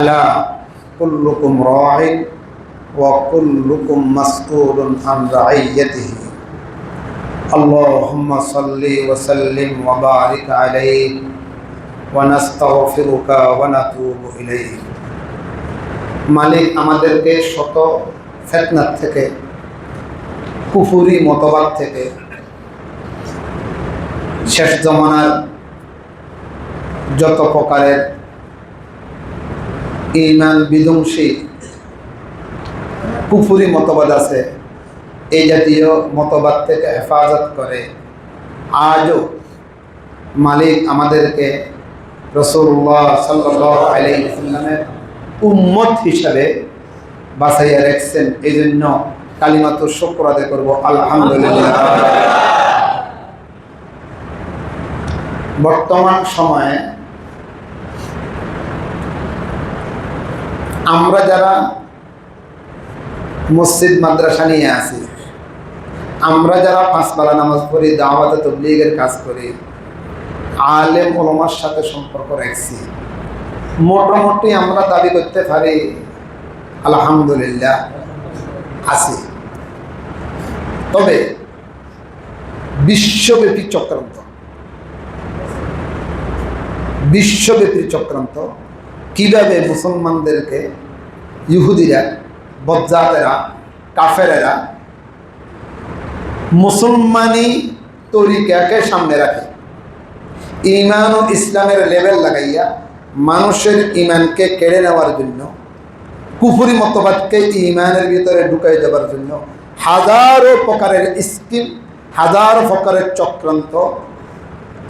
ألا كلكم راع وكلكم مسؤول عن رعيته اللهم صل وسلم وبارك عليه ونستغفرك ونتوب إليه মালিক আমাদেরকে শত ফিতনা থেকে কুফরি মতবাদ থেকে শেষ জমানার যত প্রকারের ঈমান বিধ্বংসী কুফরি মতবাদ আছে এই জাতীয় মতবাদ থেকে হেফাজত করে আজও মালিক আমাদেরকে রাসূলুল্লাহ সাল্লাল্লাহু আলাইহি ওয়াসাল্লামের উম্মত হিসাবে বাছাইয়া রেখেছেন। এই জন্য কালিমাতু শুকর আদায় করব আলহামদুলিল্লাহ। বর্তমান সময়ে আমরা যারা মসজিদ মাদ্রাসা নিয়ে আছি, আমরা যারা পাঁচ বেলা নামাজ পড়ি, দাওয়াত তাবলীগের কাজ করি, আলেম ওলামার সাথে সম্পর্ক রাখছি, মোটামুটি আমরা দাবি করতে পারি আলহামদুলিল্লাহ আছি। তবে বিশ্বব্যাপী চক্রান্ত কিভাবে মুসলমানদেরকে ইহুদিরা, বজ্জাতেরা, কাফেরেরা মুসলমানি তরিকাকে সামনে রাখে, ঈমান ও ইসলামের লেভেল লাগাইয়া মানুষের ঈমানকে কেড়ে নেওয়ার জন্য, কুফরি মতবাদকে ঈমানের ভিতরে ঢুকাই দেওয়ার জন্য হাজারো প্রকারের স্কিম, হাজারো প্রকারের চক্রান্ত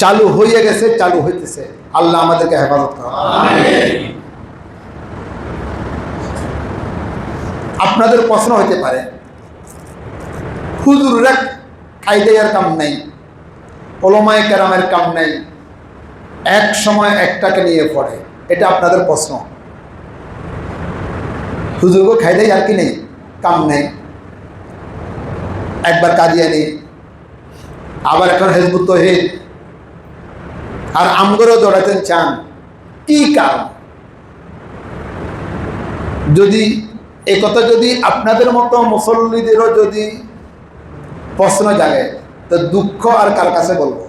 চালু হয়ে গেছে, চালু হইতেছে। আল্লাহ আমাদেরকে হেফাজত করুন। আপনাদের প্রশ্ন হতে পারে, হুজুররা খাইদাইয়ার কাম নাই, ওলামায়ে কেরামের কাম নাই, এক সময় একটাকে নিয়ে পড়ে, এটা আপনাদের প্রশ্ন। হুজুরকে খাইদাই আর কি নেই, কাম নেই, একবার কাদিয়ানি, আবার এখন হিজবুত তাওহীদ, আর আমগরও দৌড়াতেন চান। কি কারণ? যদি এই কথা যদি আপনাদের মতো মুসল্লিদেরও যদি প্রশ্ন জাগে, তো দুঃখ আর কার কাছে বলবো?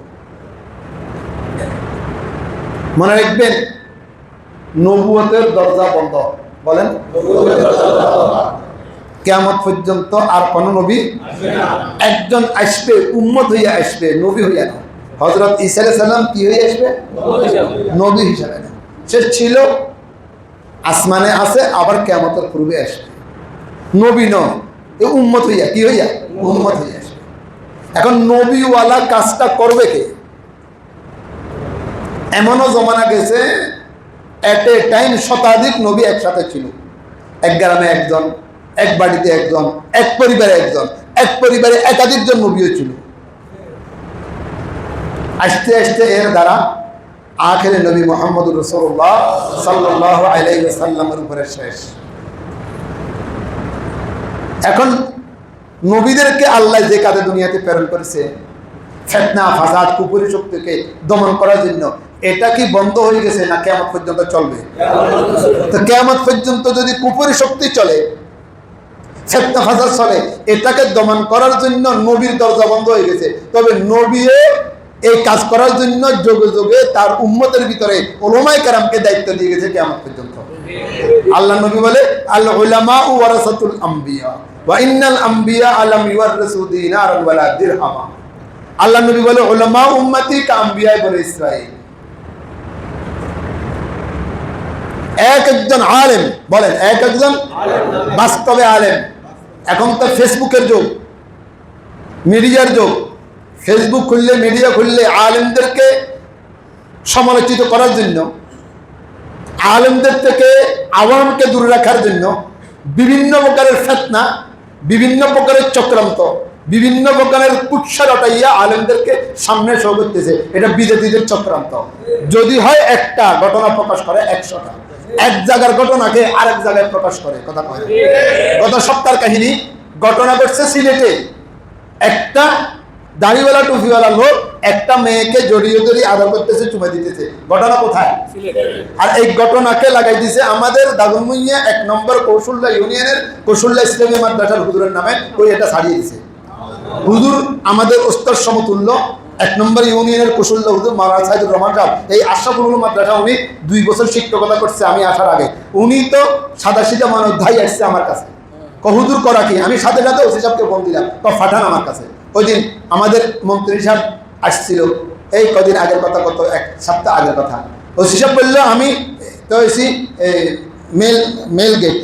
মনে রাখবেন, নবুয়তের দরজা বন্ধ। বলেন, কিয়ামত পর্যন্ত আর কোন নবী একজন আসবে, উম্মত হইয়া আসবে, নবী হইয়া না। হযরত ঈসা আলাইহিস সালাম কি হয়ে আসবে? নবী হিসাবে না, সে ছিল, আসমানে আছে, আবার কিয়ামতের পূর্বে আসবে। নবী নয়, এই উম্মত হইয়া কি হইয়া? উম্মত হইয়া আসবে। এখন নবীওয়ালা কাজটা করবে কে? এমনও জমানা গেছে, এট এ টাইম শতাধিক নবী একসাথে ছিল। এক গ্রামে একজন, এক বাড়িতে একজন, এক পরিবারে একজন, এক পরিবারে একাধিকজন নবীও ছিল। আস্তে আস্তে এর দ্বারা আখিরে নবী মুহাম্মদুর রাসূলুল্লাহ সাল্লাল্লাহু আলাইহি ওয়াসাল্লামের উপরে শেষ। এখন নবীদেরকে আল্লাহ যে কাজে দুনিয়াতে প্রেরণ করেছে, ফিতনা, ফাসাদ, কুফরি শক্তিকে দমন করার জন্য, এটা কি বন্ধ হয়ে গেছে না কিয়ামত পর্যন্ত চলবে? তো কিয়ামত পর্যন্ত যদি কুফরি শক্তি চলে, ফিতনা ফাসাদ চলে, এটাকে দমন করার জন্য নবীর দরজা বন্ধ হয়ে গেছে। তবে নবীও এই কাজ করার জন্য যুগে যুগে তার উম্মতের ভিতরে উলামায়ে কেরামকে দায়িত্ব দিয়ে গেছে কিয়ামত পর্যন্ত। আল্লাহ নবী বলে, আল উলামা ওয়ারাসাতুল আম্বিয়া ওয়া ইন্নাল আম্বিয়া আলাম ইওয়ারিসু দিনারান ওয়ালা দিরহামা। আল্লাহ নবী বলে, উলামা উম্মতি কা আম্বিয়া বনি ইসরাঈল। এক একজন আলেম, বলেন এক একজন বাস্তবে আলেম। এখন তো ফেসবুকের যুগ, মিডিয়ার যুগ। ফেসবুক খুললে, মিডিয়া খুললে আলেমদেরকে সমালোচিত করার জন্য, আলেমদের থেকে আওয়ামকে দূরে রাখার জন্য বিভিন্ন প্রকারের ফিতনা, বিভিন্ন প্রকারের চক্রান্ত, বিভিন্ন প্রকারের কুৎসা রটাইয়া আলেমদেরকে সামনে শো করতেছে। এটা বিজেপিদের চক্রান্ত। যদি হয় একটা ঘটনা প্রকাশ করে 100টা, এক জায়গার ঘটনাকে আরেক জায়গায় প্রকাশ করে। কথা কয়, গত সপ্তাহের কাহিনী ঘটনা ঘটছে সিলেটে। একটা দাড়িওয়ালা টুপিওয়ালা লোক একটা মেয়েকে জড়িয়ে জড়িয়ে আদর করতেছে, চুমা দিতেছে। ঘটনা কোথায়? আর এই ঘটনাকে লাগাই দিছে আমাদের দাগনভূঞা 1 নম্বর কৌশল্যা ইউনিয়নের কৌশল্যা ইসলামী মাদ্রাসার হুজুরের নামে। ওই এটা ছাড়িয়ে দিছে। হুজুর আমাদের ওস্তাদ সমতুল্য 1 নম্বর ইউনিয়নের কৌশল্য হুজুর মাওলানা সাইদুর রহমান সাহেব, এই আশরাফুল মাদ্রাসা উনি 2 বছর শিক্ষকতা করছে আমি আসার আগে। উনি তো সাদাসিধা মানুষ, ধাই আসছে আমার কাছে, হুজুর করা কি? আমি সাথে সাথে ওসি সাহেবকে ফোন দিলাম, ফাঠান আমার কাছে। ওই দিন আমাদের মন্ত্রী সাহেব আসছিল, এই কদিন আগের কথা, কত 1 সপ্তাহ আগের কথা। ওসি সাহেব বললো আমি তো এসি মেল গেট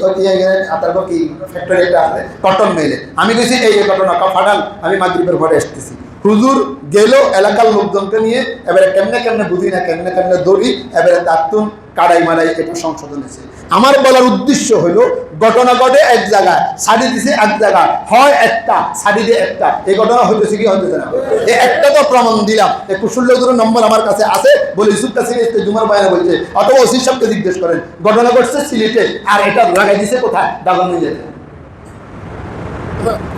আপনার কি ফ্যাক্টরি এটা আছে কটন মেলে, আমি গেছি এই ঘটনা ফাটান, আমি মাগরিবের পরে আসতেছি। হুজুর গেল এলাকার লোকজনকে নিয়ে, এবারে কেমনে কেমনে বুঝি না, কেমনে কেমনে দৌড়ি, এবারে তাতুন কাড়াই মারাই এটা সংশোধন হয়েছে। আমার বলার উদ্দেশ্য হলো ঘটনা ঘটে এক জায়গায়, শাড়ি দিছে এক জায়গায়, হয় একটা শাড়ি দিয়ে একটা, এই ঘটনা হইতেছে কি হইতেছে না? এই একটা তো প্রমাণ দিলাম। এই কুশল্যগুলোর নম্বর আমার কাছে আছে, বলে ইউসুফ কাসিম জুমার বয়ানে বলছে, অথবা ওসি সাহেবকে জিজ্ঞেস করেন। ঘটনা ঘটছে সিলেটে, আর এটা লাগাই দিছে কোথায়? দাগনভূঞাতে।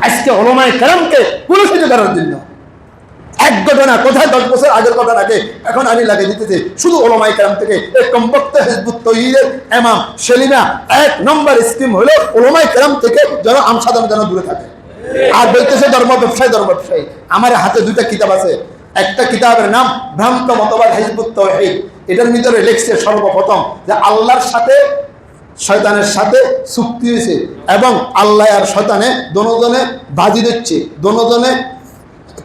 আজকে ওলামায়ে কেরামকে পুরস্কৃত করার জন্য এক ঘটনা কোথায় 10 বছর আগের ঘটনাকে এখন আমি লাগিয়ে দিতেছি শুধু ওলামায়ে কেরাম থেকে। এই কমপক্ষে হিজবুত তৌহিদের ইমাম সেলিনা 1 নম্বর স্কিম হলো ওলামায়ে কেরাম থেকে যেন আমসাধারণ যেন দূরে থাকে। আর বলতেছে ধর্ম ব্যবসায়ী, ধর্ম ব্যবসায়ী। আমার হাতে 2টা কিতাব আছে। একটা কিতাবের নাম ভ্রান্ত মতবাদ হিজবুত তৌহিদ। এটার ভিতরে লিখছে সর্বপ্রথম যে আল্লাহর সাথে শয়তানের সাথে চুক্তি হয়েছে এবং আল্লাহ আর শয়তানে দোনোজনে বাজি দিচ্ছে, দোনোজনে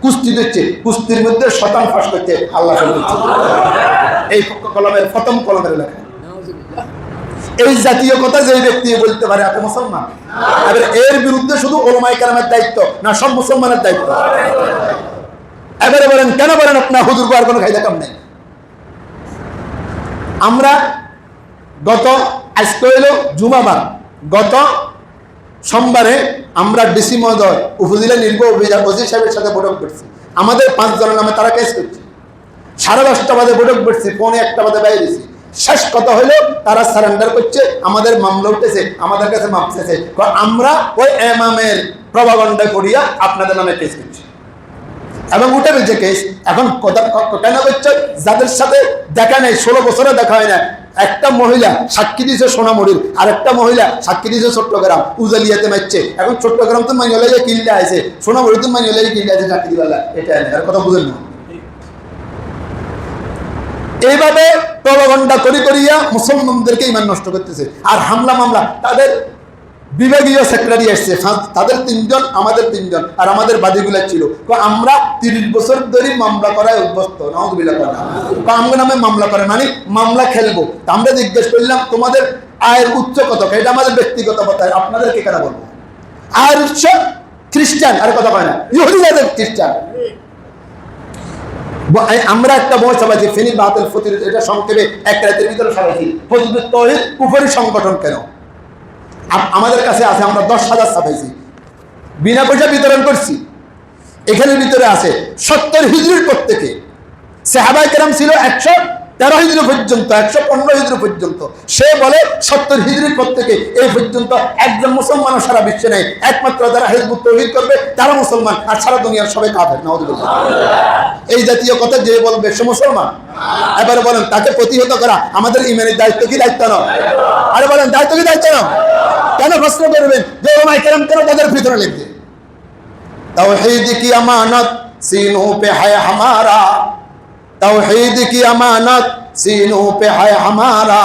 কুস্তি দিচ্ছে, কুস্তির মধ্যে শয়তান ফাঁস করছে, আল্লাহ দিচ্ছে। এই কলমের প্রথম কলমের লেখা। এই জাতীয় কথা যে ব্যক্তি বলতে পারে আপনি মুসলমান, এর বিরুদ্ধে শুধু ওলামায়ে কেরামের দায়িত্ব না সব মুসলমানের দায়িত্ব? এবারে বলেন কেন বলেন আপনার হুজুর আর কোনো খাইদা কাম নেই? আমরা গত আজকে হইল জুমাবার, গত সোমবারে আমরা ডিসি মহোদয় উপজেলা নির্বাহী অভিযান ওসি সাহেবের সাথে বৈঠক করছি। আমাদের 5 জনের নামে তারা কেস করছে। 10:30 বাজে বৈঠক করছি, 1:45 বাজে বাইরেছি। শেষ কথা হলো তারা সারেন্ডার করছে, আমাদের মামলা উঠেছে, আমাদের কাছে মাপ চেয়েছে, আমরা ওই ইমামের প্রভাগণ্ডা করিয়া আপনাদের নামে কেস করছি এবং উঠে গেছে কেস। এখন কেন করছে? যাদের সাথে দেখা নেই, 16 বছরে দেখা হয় না। একটা মহিলা সাক্ষী দিয়েছে সোনামুড়ির, আর একটা মহিলা সাক্ষী দিয়েছে চট্টগ্রাম উজালিয়াতে মারছে। এখন চট্টগ্রাম তো মাইলে কিনলে আছে, সোনামুড়ি তো মাইলে কিনলে আছে সাক্ষী দিবালা, এটা আর কথা বুঝেন না। এইভাবে প্রভাগণ্ডা করিয়া মুসলমানদেরকে ইমান নষ্ট করতেছে। আর হামলা মামলা, তাদের বিভাগীয় সেক্রেটারি আসছে, তাদের 3 জন, আমাদের 3 জন, আর আমাদের বাদীগুলা ছিল। আমরা 30 বছর ধরে মামলা করায় অভ্যস্ত। নাউযুবিল্লাহ করা আমার নামে মামলা করে মানে মামলা খেলবো। আমরা জিজ্ঞেস করলাম তোমাদের আয়ের উচ্চ কত? এটা আমাদের ব্যক্তিগত কথা, আপনাদেরকে কেন বলবো? আয়ের উচ্চ খ্রিস্টান, আর কথা কয় না, ইহুদি জাতের খ্রিস্টান। আমরা একটা বই চালাইছি ফেনী বাতিল ফতির, এটা সংক্ষেপে 1 রাতের ভিতরে চালাইছি। হিজবুত তৌহিদ কুফরি সংগঠন কেন? আমাদের কাছে আছে, আমরা 10,000 ছাপাইছি, বিনা পয়সা বিতরণ করছি। এখানের ভিতরে আছে 70 হিজরির পর থেকে সাহাবায়ে কেরাম ছিল 113 হিজরি পর্যন্ত, 115 হিজরি পর্যন্ত। সে বলে 70 হিজরির পর থেকে এই পর্যন্ত একজন মুসলমান সারা বিশ্বে নেই, একমাত্র যারা হিজবুত তৌহিদ করবে তারা মুসলমান, আর সারা দুনিয়ার সবাই কাফের। নাউযুবিল্লাহ। এই জাতীয় কথা যে বলবে সে মুসলমান? এবারে বলেন তাকে প্রতিহত করা আমাদের ইমানের দায়িত্ব কি দায়িত্ব নয়? আরে বলেন দায়িত্ব কি দায়িত্ব নয়? কেন প্রশ্ন করবেন যে ওলামায়ে কেরাম কেন তাদের ভিতরে লিখবে? তাওহীদ কি আমানত सीनों पे है हमारा, तौहीद की अमानत सीनों पे है हमारा,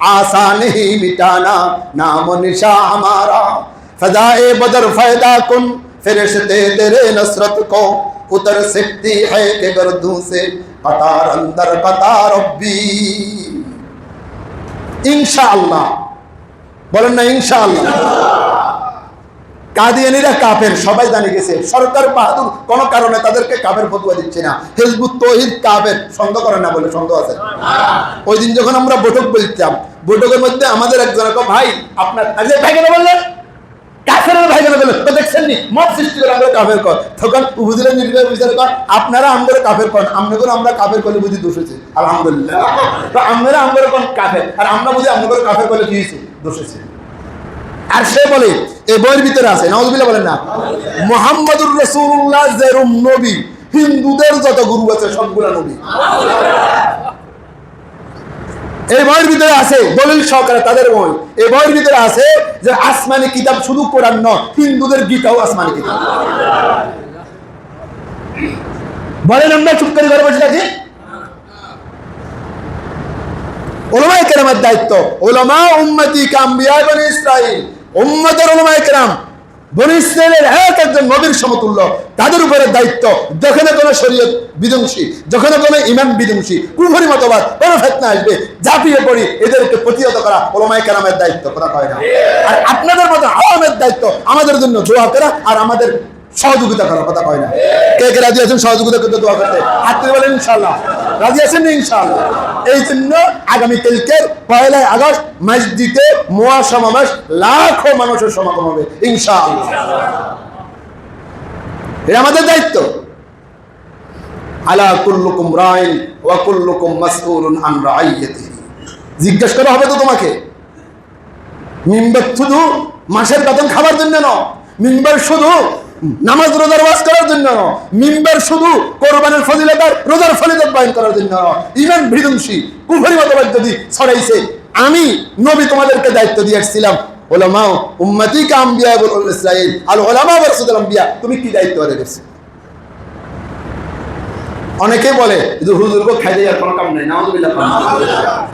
आसान नहीं मिटाना नाम निशा हमारा, फदाए बदर फैदा कुन फरिश्ते तेरे नसरत को उतर सकती है कि गर्दों से कतार अंदर कतार रब्बी। इंशाअल्लाह बोलें ना, इंशाअल्लाह। কাদিয়ানীরা কাফের সবাই জানে গেছে, সরকার বাহাদুর কোনো কারণে তাদেরকে কাফের ফতোয়া দিচ্ছে না। হিজবুত তৌহিদ কাফের, সন্দেহ করে না বলে সন্দেহ আছে? ওই দিন যখন আমরা বৈঠক বলতাম, বৈঠকের মধ্যে আমাদের একজন ভাই, আপনার ভাই কেন বললেন কাফের, ভাই কেন বললেন? তো দেখছেন নি মত সৃষ্টি করে আমরা কাফের কর, তখন উপজেলা নির্বাহী বিচার কর আপনারা আমরা কাফের করেন, আমরা কাফের করলে বুঝি দোষ হয়েছে, আলহামদুলিল্লাহ। তো আমরা কোন কাফের, আর আমরা বুঝি আমরা কাফের করলে কি হয়েছে, দোষ হয়েছে। আর সে বলে এই বইয়ের ভিতরে আছে, নাউযুবিল্লাহ বলেন না, মুহাম্মাদুর রাসূলুল্লাহ যেরকম নবী, হিন্দুদের যত গুরু আছে সবগুলা নবী। এই বইয়ের ভিতরে আছে দলিল সহকারে তাদের বই, এই বইয়ের ভিতরে আছে যে আসমানি কিতাব শুধু কোরআন নয়, হিন্দুদের গীতাও আসমানি কিতাব। বলেন আমরা চুপ করে ঘরে বসে থাকি? উলামায়ে কেরামের দায়িত্ব, উলামা উম্মতি কাম্বিয়া বনি ইসরাইল, উম্মতের উলামায়ে কেরাম বনি ইসরাইলের এক একজন নবীর সমতুল্য, তাদের উপরে দায়িত্ব যখন কোনো শরীয়ত বিধ্বংসী, যখন কোনো ইমাম বিধ্বংসী, কুফরি মতবাদ কোনো ফিতনা আসবে, ঝাঁপিয়ে পড়ি এদেরকে প্রতিহত করা উলামায়ে কেরামের দায়িত্ব, কথা কয় না? আর আপনাদের মতো আওয়ামের দায়িত্ব আমাদের জন্য দোয়া করা আর আমাদের সহযোগিতা করা, কথা কয় না? কে কে রাজি আছেন সহযোগিতা করতে, দোয়া করতে? হাত তুলে বলেন ইনশাআল্লাহ। রাজি আছেন না ইনশাআল্লাহ? এই জন্য আগামীকালকে 1 আগস্ট মসজিদে মোয়া সমাবেশ, লাখো মানুষের সমাগম হবে ইনশাআল্লাহ। এটা আমাদের দায়িত্ব। আলা কুল্লুকুম রাইন ওয়া কুল্লুকুম মাসউলুন আন রাইয়াতিহি। জিজ্ঞেস করা হবে তো তোমাকে। মিম্বার শুধু মাসের বেতন খাবার জন্য নয়, মিম্বার শুধু নামাজ রোজার ওয়াজ করার জন্য নয়, মিম্বার শুধু কোরবানির ফজিলত আর রোজার ফজিলত বয়ান করার জন্য নয়। ইমান বিধ্বংসী কুফরি মতবাদ যদি ছড়াইছে, আমি নবী তোমাদেরকে দায়িত্ব দিয়ে আসছিলাম, উলামা উম্মতি কা আম্বিয়া বনি ইসরাইল, আল উলামা ওয়ারাসাতুল আম্বিয়া, তুমি কি দায়িত্ব রেখেছো? অনেকে বলে যে হুজুরকে খাইতে আর কোনো কাম নাই, নাউযুবিল্লাহ।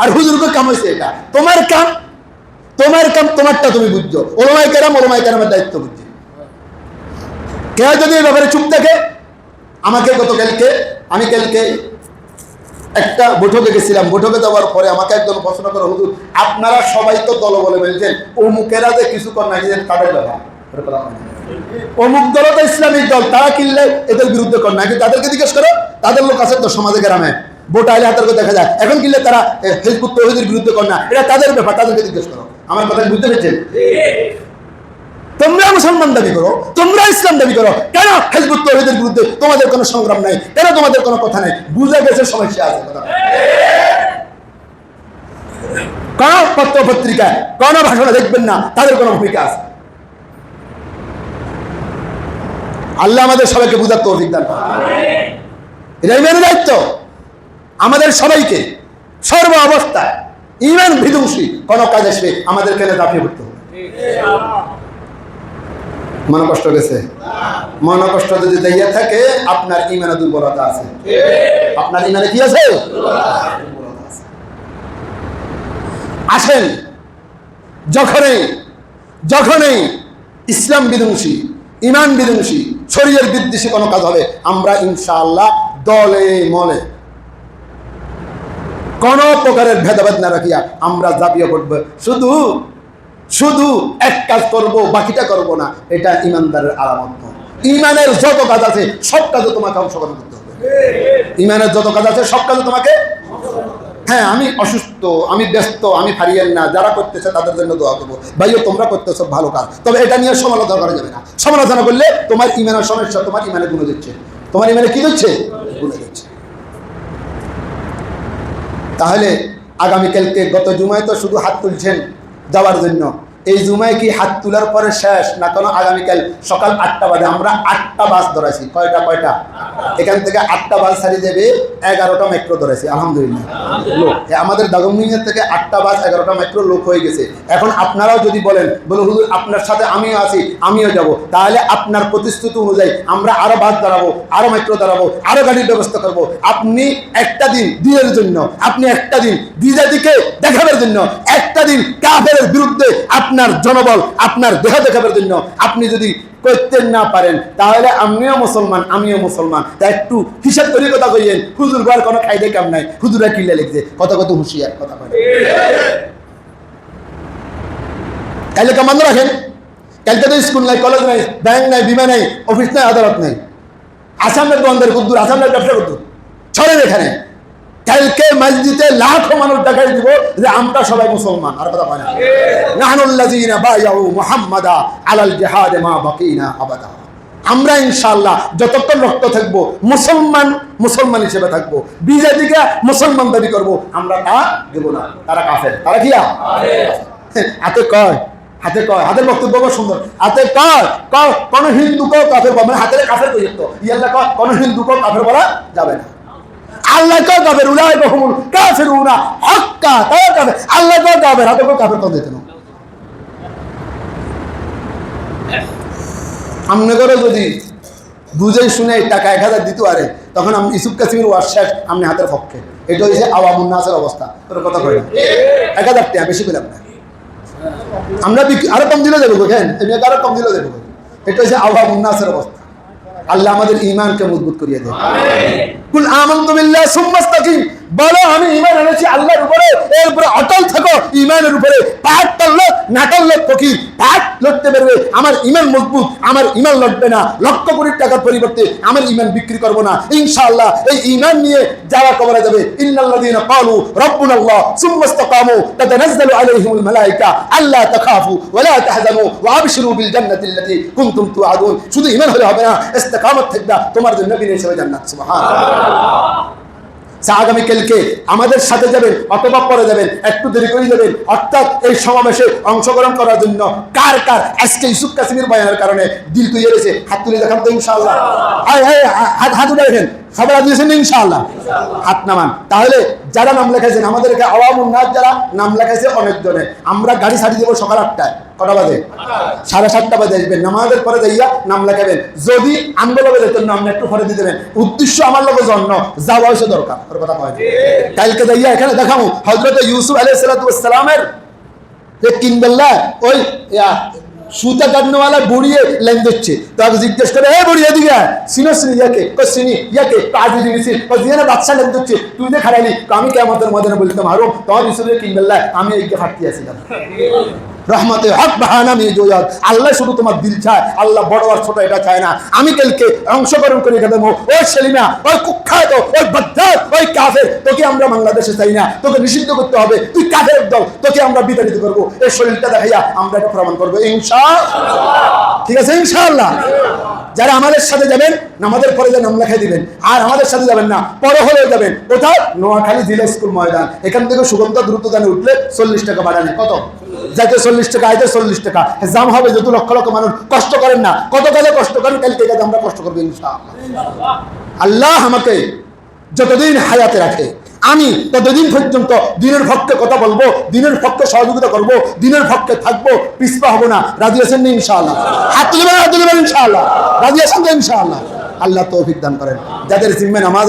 আর হুজুরকে কাম হইছে এটা তোমার কাম, তোমার কাম তোমারটা তুমি বুঝছো। উলামায়ে কেরামের দায়িত্ব বুঝছো। কেউ যদি এই ব্যাপারে চুপ থাকে, আমাকে আমি কালকে একটা বৈঠকে গেছিলাম, বৈঠকে যাওয়ার পরে আমাকে একজন প্রশ্ন করে, হুজুর আপনারা সবাই তো দল বলে বলছেন, অমুকেরা যে কিছু কর না তাদের ব্যাপার, অমুক দল তো ইসলামিক দল, তারা কিনলে এদের বিরুদ্ধে কর না, তাদেরকে জিজ্ঞেস করো, তাদের লোক আছে তো সমাজে গ্রামে, ভোট আইলে হাতের দেখা যায়, এখন কিনলে তারা হিজবুত তাওহীদের বিরুদ্ধে কর না, এটা তাদের ব্যাপার, তাদেরকে জিজ্ঞেস করো। আমার কথা বুঝতে পেরেছেন? তোমরা মুসলমান দাবি করো, তোমরা ইসলাম দাবি করো, কেন হিজবুত তাওহীদের বিরুদ্ধে তোমাদের কোনো সংগ্রাম নাই? কেন তোমাদের কোনো কথা নাই? বুঝে গেছে সমস্যা আছে। কোন পত্র পত্রিকায় কোন ভাষণে দেখবেন না তাদের কোনো ভূমিকা আছে। আল্লাহ আমাদের সবাইকে বুঝার তৌফিক দান করুন। এটা ইমানের দায়িত্ব আমাদের সবাইকে। সর্ব অবস্থায় ইমান বিধ্বংসী কোন কাজ আসবে আমাদের কেন দাপিয়ে পড়তে হবে? মন কষ্ট গেছে? মন কষ্ট যদি দাইয়া থাকে, আপনার ইমানে দুর্বলতা আছে। আপনার ইমানে কি আছে? আসেন, যখনই ইসলাম বিধ্বংসী, ইমান বিধ্বংসী, শরীয়ত বিদ্বেষী কোনো কাজ হবে, আমরা ইনশাআল্লাহ দলে মলে কোন প্রকারের ভেদাভেদ না রাখিয়া আমরা ঝাঁপিয়ে পড়ব। শুধু এক কাজ করব, বাকিটা করব না, এটা ইমানদারের আলামত। ইমানের যত কাজ আছে সব কাজে তোমাকে অংশগ্রহণ করতে হবে। ইমানের যত কাজ আছে সব কাজে তোমাকে, হ্যাঁ আমি অসুস্থ, আমি ব্যস্ত, আমি হারিয়েন না, যারা করতেছে তাদের জন্য দোয়া করবো। ভাইও তোমরা করতেছো ভালো কাজ, তবে এটা নিয়ে সমালোচনা করা যাবে না। সমালোচনা করলে তোমার ইমানের সমস্যা, তোমার ইমানে গুণে দিচ্ছে। তোমার ইমানে কি দিচ্ছে? গুণে দিচ্ছে। তাহলে আগামীকালকে, গত জুমায় তো শুধু হাত তুলছেন যাওয়ার জন্য, এই জুমায় কি হাত তোলার পরে শেষ না কোনো আগামীকাল সকাল 8টা বাজে? আমরা 8টা বাস ধরেছি। কয়টা? এখান থেকে 8টা বাস ছাড়িয়ে যাবে, 11টা মেট্রো ধরেছি। আলহামদুলিল্লাহ, আমাদের দাগনভূঞা থেকে 8টা বাস 11টা মেট্রো লোক হয়ে গেছে। এখন আপনারাও যদি বলে হুজুর আপনার সাথে আমিও আছি, আমিও যাব, তাহলে আপনার প্রতিশ্রুতি অনুযায়ী আমরা আরো বাস দাঁড়াবো, আরো মেট্রো দাঁড়াবো, আরো গাড়ির ব্যবস্থা করবো। আপনি একটা দিন দিনের জন্য, আপনি একটা দিন বিজেপিকে দেখাবার জন্য, একটা দিন কাফেরের বিরুদ্ধে আপনার জনবল, আপনার দেহ দেখাবার জন্য আপনি যদি করতে না পারেন, তাহলে আমিও মুসলমান, তা একটু হিসাব করে কথা কইয়েন। হুজুর ঘর কোনো খাইতে কাম নাই, হুজুরা কিল্লা লিখছে, কত হুঁশিয়ার কথা বলে। কালকে কামান রাখেন, কালকে তো স্কুল নাই, কলেজ নাই, ব্যাংক নাই, বিমা নাই, অফিস নাই, আদালত নাই। আসামের বন্ধের কুদ্দুর, আসামের ব্যবসা কুদ্দুর ছড়েন এখানে। কালকে মসজিদে লাখো মানুষ দেখাই দিব যে আমরা সবাই মুসলমান। আর কথা বলে নাহনুল্লাযীনা বায়াউ মুহাম্মাদা আলাল জিহাদ মা বাকিনা আবাদা। আমরা ইনশাআল্লাহ যতক্ষণ রক্ত থাকবো মুসলমান হিসেবে থাকবো। বিজেপিকে মুসলমান দাবি করবো, আমরা তা দেব না। তারা কাফের, তারা কি এত কয় হাতে কয়, হাতের বক্তব্য খুব সুন্দর। হাতে কয় কোন হিন্দুকেও কাফের, মানে হাতের কাফের কই যেত ইয়াল্লাহ কয় কোন হিন্দুকেও কাফের বলা যাবে না। আল্লাহ কয় কাফের, উলাইকা হুমুল কাফিরুনা হাক্কা, তাই কাফের। আল্লাহ কয় কাফের, হাতে কয় কাফের কোন দিত না। আমনে করে যদি বুঝে শুনে টাকা 1000 দিতে পারে, তখন আমি ইউসুফ কাসিমের ওয়াজ শেষ, আপনি হাতের পক্ষে। এটা হচ্ছে আওয়ামুন নাসের অবস্থা। তোর কথা কই না, 1000 টাকা বেশি পেলাম না আমরা, আরো কম দিলে দেবো, কেন আরো কম দিলে দেবো। এটা হচ্ছে আওয়ামুন নাসের অবস্থা। আল্লাহ আমাদের ঈমানকে মজবুত করিয়ে দেয়। কুল আমানতু বিল্লাহি সুম্মা ইসতাকিম, বলো আমি ঈমান এনেছি আল্লাহর উপরে, এরপরে অটল থাকো ঈমানের উপরে। পাট টানলে না টানলে ফকির, পাট লড়তে পারবে। আমার ঈমান মজবুত, আমার ঈমান লড়বে না। লক্ষ কোটি টাকার পরিবর্তে আমার ঈমান বিক্রি করব না ইনশাআল্লাহ। এই ঈমান নিয়ে যাওয়া কবরে যাবে। ইন্নাল্লাযীনা ক্বালু রাব্বুনাল্লাহ সুম্মা ইসতাকামু তাতানাজ্জালু আলাইহিমুল মালায়েকা আল্লা তাখাফু ওয়া লা তাহজানু ওয়া আবশিরু বিল জান্নাতিল্লাতী কুনতুম তুআদুন। শুধু ঈমান হলে হবে না, ইস্তিকামত থাকবে, তোমার জন্য নবী হিসেবে জান্নাত। সুবহানাল্লাহ। আগামীকালকে আমাদের সাথে যাবেন অথবা পরে যাবেন, একটু দেরি করে যাবেন, অর্থাৎ এই সমাবেশে অংশগ্রহণ করার জন্য কার কার আজকে ইউসুফ কাসিমের বয়ানের কারণে দিল তুই এসেছে, হাত তুলে দেখান তো ইনশাআল্লাহ। হাত উঠে দেখেন, সবাই রাজি আছেন ইনশাআল্লাহ? হাত নামান। তাহলে যারা নাম লেখাইছেন, আমাদেরকে আওয়ামুন নাস যারা নাম লেখাইছে অনেক জনে, আমরা গাড়ি ছাড়ি দেবো সকাল 8টায়। কটা বাজে? 7:30 বাজে আসবেন, নামাজের পরে যাইয়া নাম লেখাবেন। যদি আন্দোলনে যেতেন না, আপনি একটু পরে দিয়ে দেবেন। উদ্দেশ্য আমার লোক জন্য যাওয়া হয়েছে দরকার, ওর কথা কয়। কালকে যাইয়া এখানে দেখাবো হযরত ইউসুফ আলাইহিস সালামের যে কিনবেল্লা ওই সুতা কাটনেওয়ালা বুড়িয়ে লাইন দিচ্ছে, তাকে জিজ্ঞেস করে এ বুড়ি এদিকে সিনো সিনি ইয়াকে সিনি ইয়াকে কাজে দিয়েছি দিয়ে না বাচ্চা লাইন দিচ্ছে, তুই যে খারাইলি। আমি কিয়ামতের ময়দানে বলতাম আরো তোমার ইউসুফের কিনবেল্লা আমি এইকে ফাটতে আসছিলাম। রহমতে হক বাহানা আমি জোয়াদ। আল্লাহ শুধু তোমার দিল চায়, আল্লাহ বড় আর ছোট এটা চায় না। আমি কালকে অংশগ্রহণ করে গেলাম, ওই সেলিনা, ওই কুখ্যাত, ওই বদ্দার, ওই কাফের, তোকে আমরা বাংলাদেশে চাই না, তোকে নিষিদ্ধ করতে হবে, তুই কাফের দল, তোকে আমরা বিতাড়িত করবো। এই শরীরটা দেখাইয়া আমরা এটা প্রমাণ করবো ইনশাআল্লাহ। ঠিক আছে ইনশাআল্লাহ? যারা আমাদের সাথে যাবেন নামাজের পরে যে নাম লেখাই দিবেন, আর আমাদের সাথে যাবেন না, পরে হলেও যাবেন। কোথায়? নোয়াখালী জেলা স্কুল ময়দান। এখান থেকে সুগন্ধ দ্রুতগানে উঠলে 40 টাকা বাড়ানি। কত? যাইতে 40 টাকা, আইতে 40 টাকা। জাম হবে যত লক্ষ লক্ষ মানুষ। কষ্ট করেন না, কত কালে কষ্ট করেন, কালকে আমরা কষ্ট করবো ইনশাআল্লাহ। আল্লাহ আমাকে যতদিন হায়াতে রাখে আমি ততদিন পর্যন্ত দিনের পক্ষে কথা বলবো, দিনের পক্ষে সহযোগিতা করবো, দিনের পক্ষে থাকবো, পিছপা হবো না। রাজি আছেন না ইনশাআল্লাহ? হাত তুলবেন ইনশাআল্লাহ? রাজি আছেন তো ইনশাআল্লাহ? আল্লাহ তৌফিক দান করেন। যাদের জিম্মে নামাজ